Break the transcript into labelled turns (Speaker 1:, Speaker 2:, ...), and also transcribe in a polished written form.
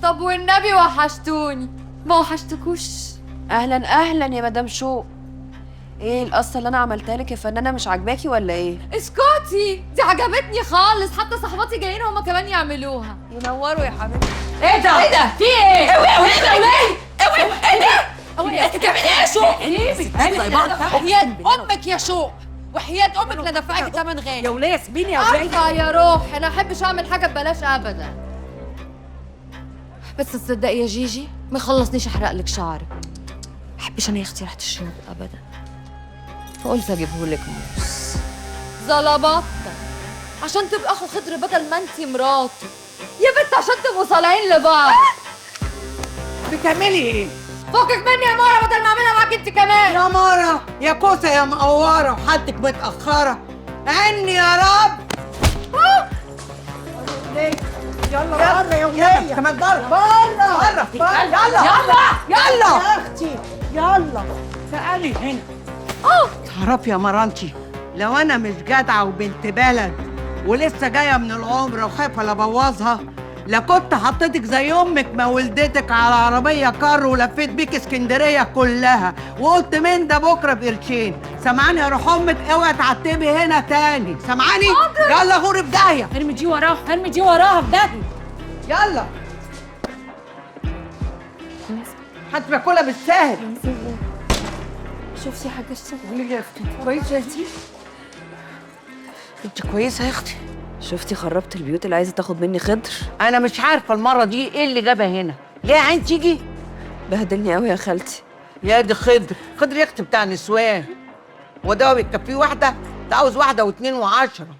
Speaker 1: طب والنبي وحشتوني، ما وحشتكوش؟
Speaker 2: اهلا اهلا يا مدام شوق. ايه القصه اللي انا عملتها لك يا فنانه مش عاجباكي ولا ايه؟
Speaker 1: اسكتي، دي عجبتني خالص، حتى صحباتي جايين هما كمان يعملوها.
Speaker 2: ينوروا يا حبيبتي.
Speaker 3: ايه ده؟ ايه ده؟ في ايه؟ اوعي ايه ده اوعي؟ اوعي ايه ده؟ اوعي انت بتعملي ايه يا شوق؟ ايه زي بعض.
Speaker 1: وحياة امك يا شوق، وحياة امك لا دفعك تمن غالي.
Speaker 3: يا وليه سيبيني يا وليه.
Speaker 1: ارفع يا روح، انا احبش اعمل حاجه ببلاش ابدا. بس تصدقي يا جيجي ما يخلصنيش احرق لك شعرك. احبش انا يا اختي ريحه الشنط ابدا، فقلت اجيبهولك موس زلبطه عشان تبقى اخو خضر بدل ما انتي مراته يا بنت، عشان تبقوا صالحين لبعض.
Speaker 3: بتعملي ايه؟
Speaker 1: فكك مني يا مارا بدل ما اعملها معاك انت كمان.
Speaker 3: يا مارا يا كوسه يا مقوره وحالتك متاخره. عني يا رب. يلا بره يا وليه كمان بره بره يلا يلا يا اختي يلا تعالي هنا. تعرفي يا مرانتي لو انا مش جدعه وبنت بلد ولسه جايه من العمره وخايفه لا ابوظها، لا كنت حطيتك زي امك ما ولدتك على عربيه كار ولفيت بيك اسكندريه كلها وقلت من ده بكره بقرشين. سامعاني يا روح امك؟ اوعي تعتبي هنا تاني، سامعاني؟ يلا غوري في داهيه.
Speaker 4: ارمي دي وراها، ارمي دي وراها في داهيه.
Speaker 3: يلا حد باكلها بالساهل.
Speaker 1: شوفي حاجه اشتغل.
Speaker 3: قولي لي يا اختي كويسه يا اختي؟ انت كويسه يا اختي؟
Speaker 2: شفتي خربت البيوت اللي عايزه تاخد مني خضر؟
Speaker 3: انا مش عارفه المره دي ايه اللي جابها هنا. ليه عين تيجي؟
Speaker 2: بهدلني قوي يا خالتي.
Speaker 3: يا دي خضر، خضر يا اختي بتاع نسوان. وده بيكفيه واحده؟ ده عاوز واحده واثنين وعشرة.